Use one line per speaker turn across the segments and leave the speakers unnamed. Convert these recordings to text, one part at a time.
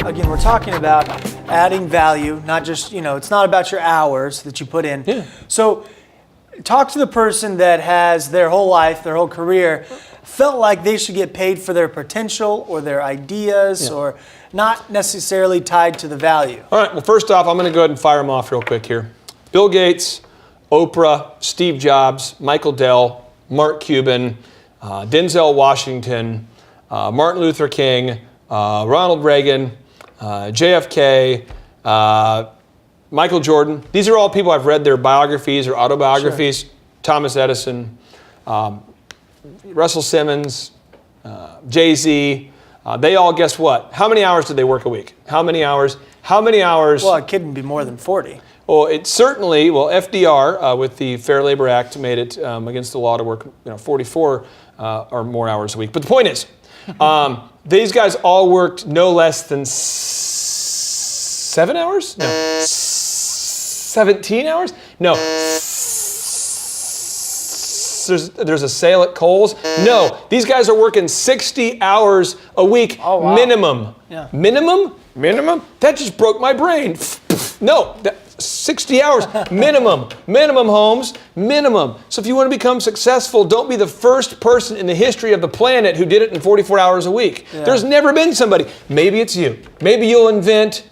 Again, we're talking about adding value, not just, it's not about your hours that you put in.
Yeah.
So talk to the person that has their whole life, their whole career, felt like they should get paid for their potential or their ideas or not necessarily tied to the value.
All right, well, first off, I'm going to go ahead and fire them off real quick here. Bill Gates, Oprah, Steve Jobs, Michael Dell, Mark Cuban, Denzel Washington, Martin Luther King, Ronald Reagan, JFK, Michael Jordan. These are all people I've read their biographies or autobiographies. Sure. Thomas Edison, Russell Simmons, Jay-Z. They all, guess what? How many hours did they work a week? How many hours?
Well, it couldn't be more than 40.
Well, FDR with the Fair Labor Act made it against the law to work 44 or more hours a week. But the point is, these guys all worked no less than 7 hours? No. 17 hours? No. There's a sale at Kohl's? No. These guys are working 60 hours a week minimum.
Yeah.
Minimum? That just broke my brain. No. 60 hours minimum. Minimum, Holmes. Minimum. So if you want to become successful, don't be the first person in the history of the planet who did it in 44 hours a week. Yeah. There's never been somebody. Maybe it's you. Maybe you'll invent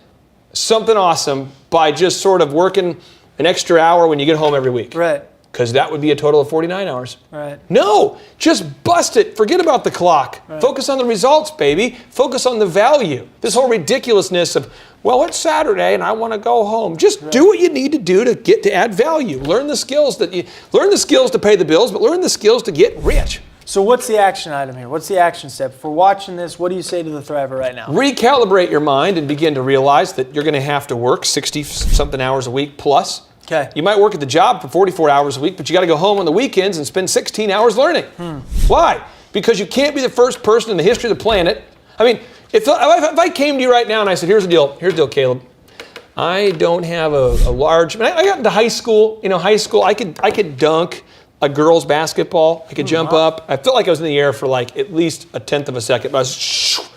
something awesome by just sort of working an extra hour when you get home every week.
Right.
Because that would be a total of 49 hours.
Right.
No, just bust it. Forget about the clock.
Right.
Focus on the results, baby. Focus on the value. This whole ridiculousness of, well, it's Saturday and I want to go home. Just do what you need to do to get to add value. Learn the skills to pay the bills, but learn the skills to get rich.
So what's the action item here? What's the action step? If we're watching this, what do you say to the Thriver right now?
Recalibrate your mind and begin to realize that you're going to have to work 60-something hours a week plus.
Okay.
You might work at the job for 44 hours a week, but you got to go home on the weekends and spend 16 hours learning. Why? Because you can't be the first person in the history of the planet. I mean, if I came to you right now and I said, here's the deal, Caleb. I don't have a large, I got into high school, I could dunk a girl's basketball. I could jump up. I felt like I was in the air for like at least a tenth of a second, but I was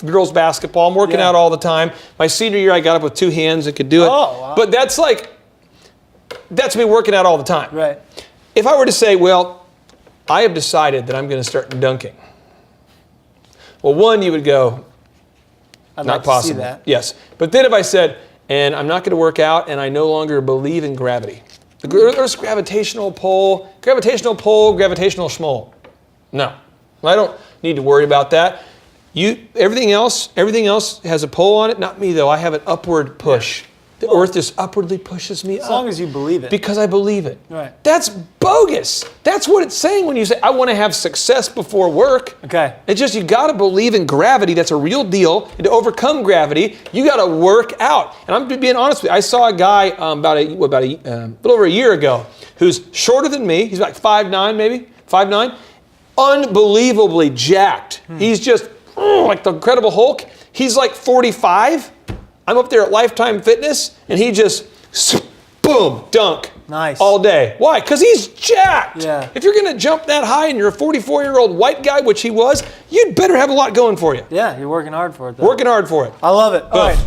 girls basketball. I'm working out all the time. My senior year, I got up with two hands and could do it.
Oh, wow.
But that's me working out all the time.
Right.
If I were to say, well, I have decided that I'm going to start dunking. Well, one, you would go,
I'd
not
like
possible.
To see that.
Yes. But then if I said, and I'm not going to work out and I no longer believe in gravity. The Earth's gravitational pull, gravitational schmoll. No. I don't need to worry about that. Everything else has a pull on it. Not me, though. I have an upward push. The Earth just upwardly pushes me up.
As long as you believe it.
Because I believe it.
Right.
That's bogus. That's what it's saying when you say, I want to have success before work.
Okay.
It's just you got to believe in gravity. That's a real deal. And to overcome gravity, you got to work out. And I'm being honest with you. I saw a guy about a little over a year ago who's shorter than me. He's like 5'9", maybe, 5'9". Unbelievably jacked. He's just like the Incredible Hulk. He's like 45. I'm up there at Lifetime Fitness, and he just, boom, dunk.
Nice.
All day. Why? Because he's jacked.
Yeah.
If you're going to jump that high and you're a 44-year-old white guy, which he was, you'd better have a lot going for you.
Yeah, you're working hard for it, though.
Working hard for it.
I love it. All right.